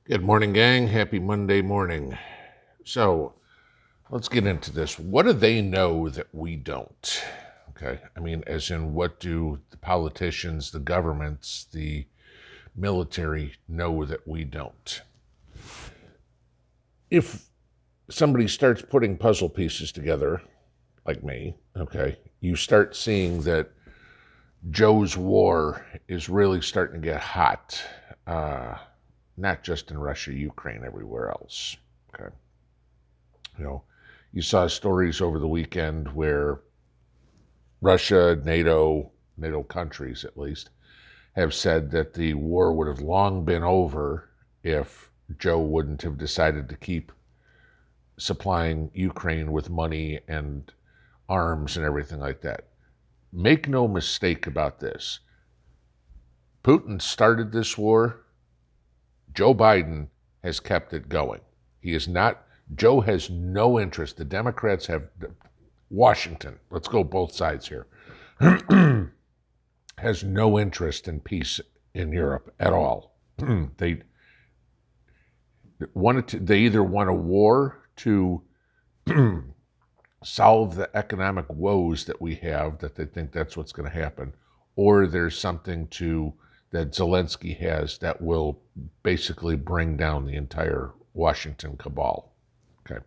Good morning, gang. Happy Monday morning. So let's get into this. What do they know that we don't? Okay. I mean, as in, what do the politicians, the governments, the military know that we don't? If somebody starts putting puzzle pieces together, like me, okay, you start seeing that Joe's war is really starting to get hot, not just in Russia, Ukraine, everywhere else. Okay. You know, you saw stories over the weekend where Russia, NATO countries at least, have said that the war would have long been over if Joe wouldn't have decided to keep supplying Ukraine with money and arms and everything like that. Make no mistake about this. Putin started this war. Joe Biden has kept it going. He is not, Joe has no interest. The Democrats have, Washington, let's go both sides here, has no interest in peace in Europe at all. they they either want a war to solve the economic woes that we have, that they think that's what's going to happen, or there's something that Zelensky has that will basically bring down the entire Washington cabal. Okay,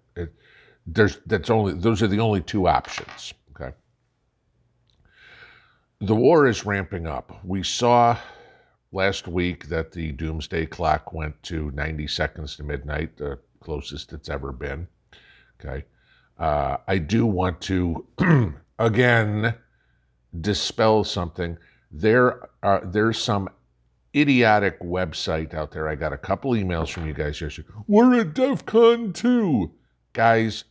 those are the only two options. Okay, the war is ramping up. We saw last week that the doomsday clock went to 90 seconds to midnight, the closest it's ever been. Okay, I do want to again dispel something. There's some idiotic website out there. I got a couple emails from you guys yesterday. We're at DEFCON 2. Guys,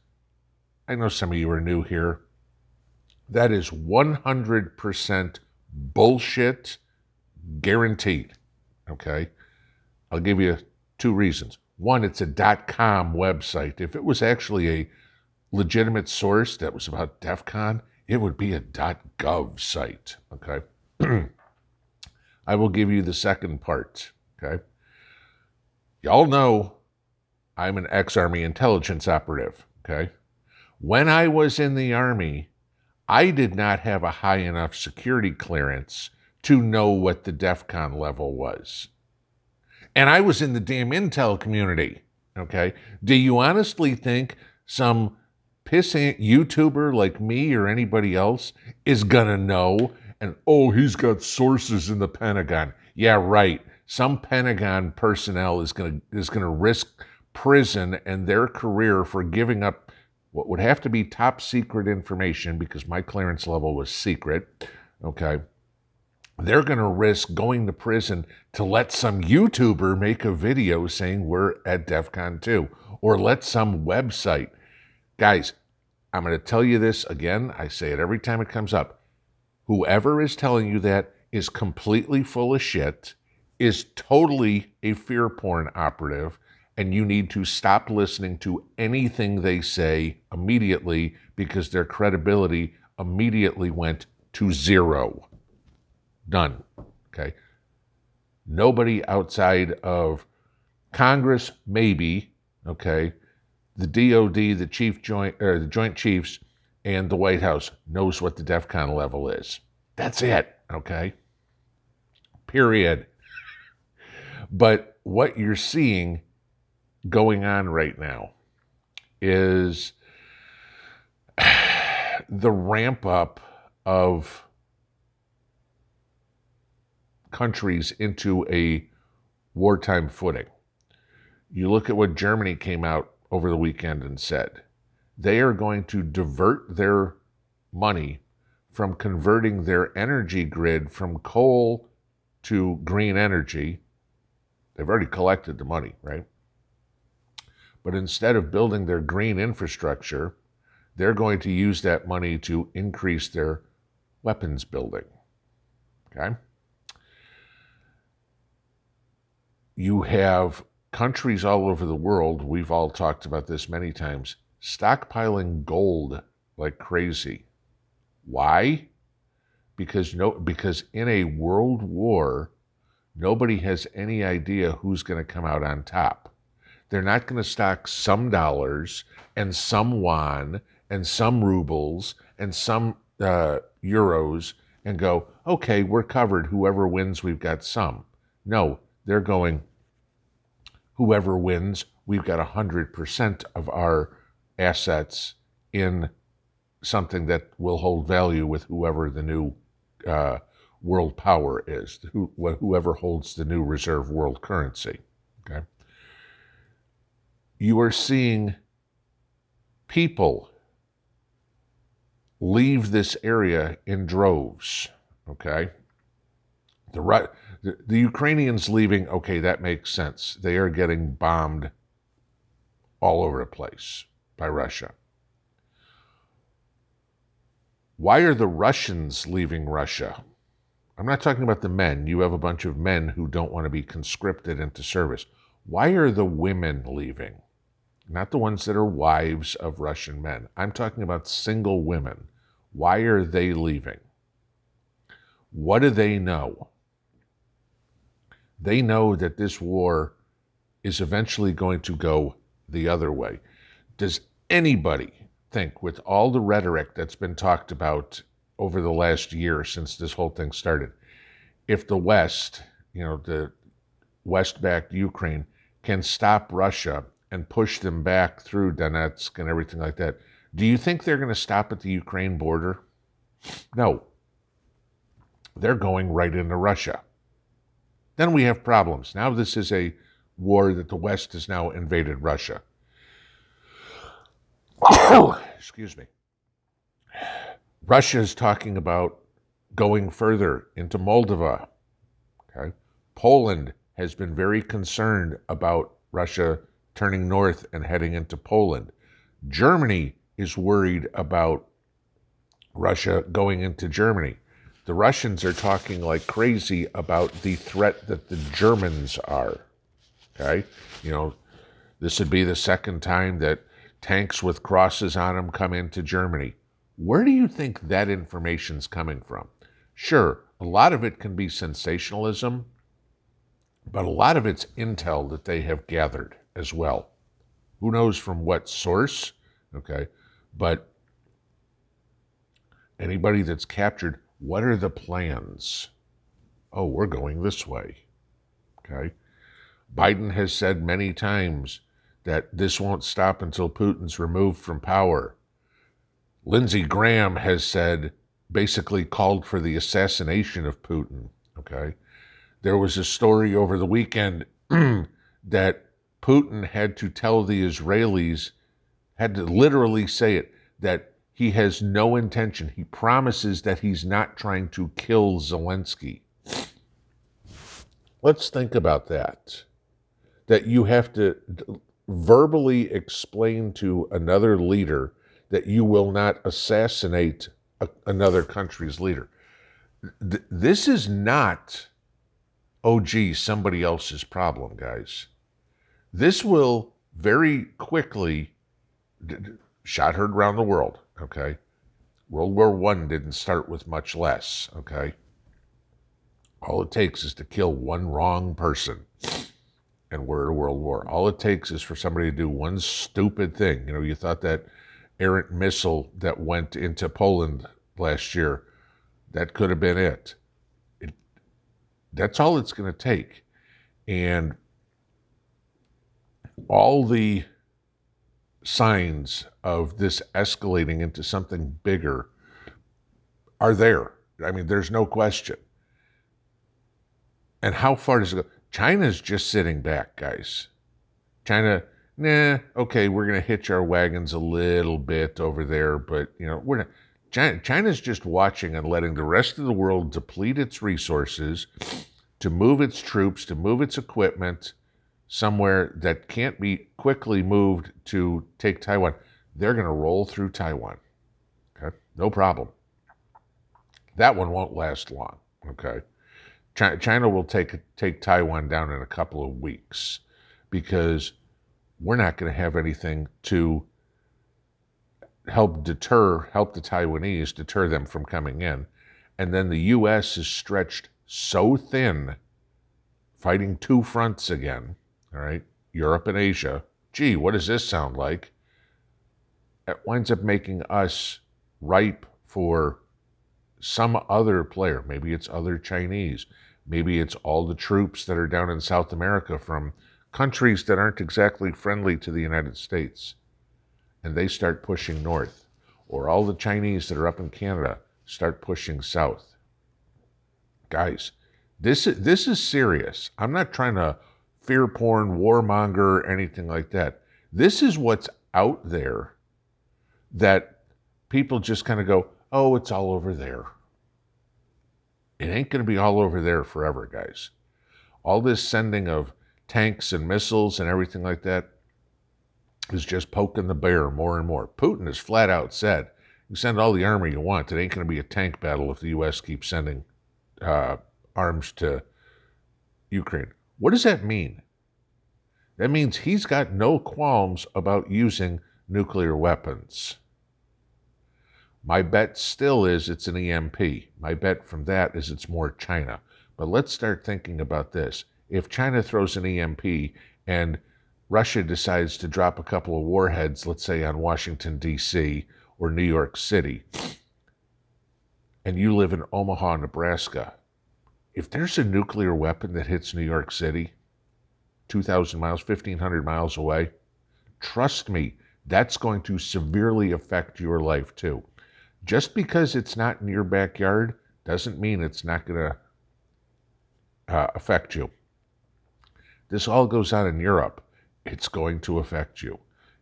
I know some of you are new here. That is 100% bullshit, guaranteed. Okay? I'll give you two reasons. One, it's a .com website. If it was actually a legitimate source that was about DEFCON, it would be a .gov site. Okay? I will give you the second part. Okay? Y'all know I'm an ex-Army intelligence operative. Okay? When I was in the Army, I did not have a high enough security clearance to know what the DEFCON level was. And I was in the damn intel community, okay? Do you honestly think some pissant YouTuber like me or anybody else is gonna know? And, oh, he's got sources in the Pentagon. Yeah, right. Some Pentagon personnel is gonna risk prison and their career for giving up what would have to be top secret information, because my clearance level was secret, okay? They're going to risk going to prison to let some YouTuber make a video saying we're at DEFCON 2, or let some website. Guys, I'm going to tell you this again. I say it every time it comes up. Whoever is telling you that is completely full of shit, is totally a fear porn operative, and you need to stop listening to anything they say immediately, because their credibility immediately went to zero. Done. Okay? Nobody outside of Congress, maybe, okay, the DOD, the Joint Chiefs, and the White House knows what the DEFCON level is. That's it, okay? Period. But what you're seeing going on right now is the ramp up of countries into a wartime footing. You look at what Germany came out over the weekend and said. They are going to divert their money from converting their energy grid from coal to green energy. They've already collected the money, right? But instead of building their green infrastructure, they're going to use that money to increase their weapons building. Okay? You have countries all over the world, we've all talked about this many times, stockpiling gold like crazy. Why? Because in a world war, Nobody has any idea who's going to come out on top. They're not going to stock some dollars and some yuan and some rubles and some euros and go, okay, we're covered. Whoever wins, we've got some. No, they're going, whoever wins, we've got 100% of our assets in something that will hold value with whoever the new world power is, whoever holds the new reserve world currency. Okay, you are seeing people leave this area in droves. Okay, the Ukrainians leaving. Okay, that makes sense. They are getting bombed all over the place by Russia. Why are the Russians leaving Russia? I'm not talking about the men. You have a bunch of men who don't want to be conscripted into service. Why are the women leaving? Not the ones that are wives of Russian men. I'm talking about single women. Why are they leaving? What do they know? They know that this war is eventually going to go the other way. Does anybody think, with all the rhetoric that's been talked about over the last year since this whole thing started, if the West, the West-backed Ukraine, can stop Russia and push them back through Donetsk and everything like that, do you think they're going to stop at the Ukraine border? No. They're going right into Russia. Then we have problems. Now this is a war that the West has now invaded Russia. Excuse me. Russia is talking about going further into Moldova. Okay? Poland has been very concerned about Russia turning north and heading into Poland. Germany is worried about Russia going into Germany. The Russians are talking like crazy about the threat that the Germans are. Okay? This would be the second time that tanks with crosses on them come into Germany. Where do you think that information's coming from? Sure, a lot of it can be sensationalism, but a lot of it's intel that they have gathered as well. Who knows from what source, okay? But anybody that's captured, what are the plans? Oh, we're going this way, okay? Biden has said many times that this won't stop until Putin's removed from power. Lindsey Graham has said, basically called for the assassination of Putin, okay? There was a story over the weekend that Putin had to tell the Israelis, had to literally say it, that he has no intention. He promises that he's not trying to kill Zelensky. Let's think about that. That you have to verbally explain to another leader that you will not assassinate another country's leader. This is not, oh gee, somebody else's problem, guys. This will very quickly, shot heard around the world, okay? World War I didn't start with much less, okay? All it takes is to kill one wrong person, and we're at a world war. All it takes is for somebody to do one stupid thing. You thought that errant missile that went into Poland last year, that could have been it. That's all it's going to take. And all the signs of this escalating into something bigger are there. I mean, there's no question. And how far does it go? China's just sitting back, guys. China, okay, we're going to hitch our wagons a little bit over there, but, we're not. China's just watching and letting the rest of the world deplete its resources to move its troops, to move its equipment somewhere that can't be quickly moved to take Taiwan. They're going to roll through Taiwan. Okay? No problem. That one won't last long. Okay? China will take Taiwan down in a couple of weeks because we're not going to have anything to help the Taiwanese, deter them from coming in. And then the U.S. is stretched so thin fighting two fronts again, all right, Europe and Asia. Gee, what does this sound like? It winds up making us ripe for some other player. Maybe it's other Chinese. Maybe it's all the troops that are down in South America from countries that aren't exactly friendly to the United States. And they start pushing north. Or all the Chinese that are up in Canada start pushing south. Guys, this is serious. I'm not trying to fear porn, warmonger, anything like that. This is what's out there that people just kind of go, oh, it's all over there. It ain't going to be all over there forever, guys. All this sending of tanks and missiles and everything like that is just poking the bear more and more. Putin has flat out said, you send all the armor you want. It ain't going to be a tank battle if the U.S. keeps sending arms to Ukraine. What does that mean? That means he's got no qualms about using nuclear weapons. My bet still is it's an EMP. My bet from that is it's more China. But let's start thinking about this. If China throws an EMP and Russia decides to drop a couple of warheads, let's say on Washington, D.C. or New York City, and you live in Omaha, Nebraska, if there's a nuclear weapon that hits New York City, 2,000 miles, 1,500 miles away, trust me, that's going to severely affect your life too. Just because it's not in your backyard doesn't mean it's not going to affect you. This all goes on in Europe. It's going to affect you.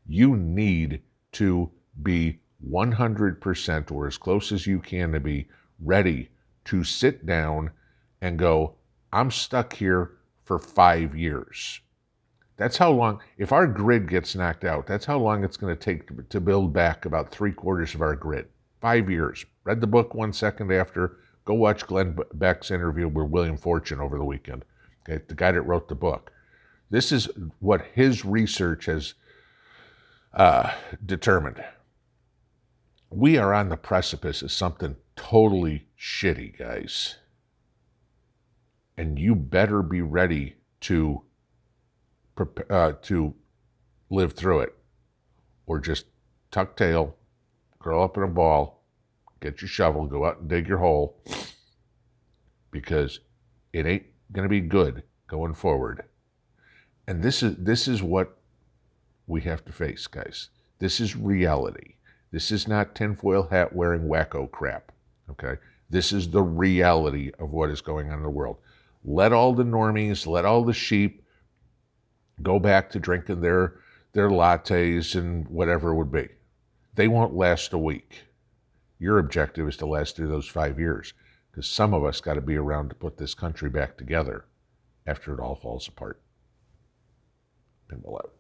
You need to be 100% or as close as you can to be ready to sit down and go, I'm stuck here for 5 years. That's how long, if our grid gets knocked out, that's how long it's going to take to build back about 3/4 of our grid. 5 years. Read the book 1 second after. Go watch Glenn Beck's interview with William Fortune over the weekend. Okay, the guy that wrote the book. This is what his research has determined. We are on the precipice of something totally shitty, guys. And you better be ready to live through it. Or just tuck tail, curl up in a ball, get your shovel, go out and dig your hole, because it ain't going to be good going forward. And this is what we have to face, guys. This is reality. This is not tinfoil hat wearing wacko crap, okay? This is the reality of what is going on in the world. Let all the normies, let all the sheep go back to drinking their lattes and whatever it would be. They won't last a week. Your objective is to last through those 5 years, because some of us got to be around to put this country back together after it all falls apart. Pinball out.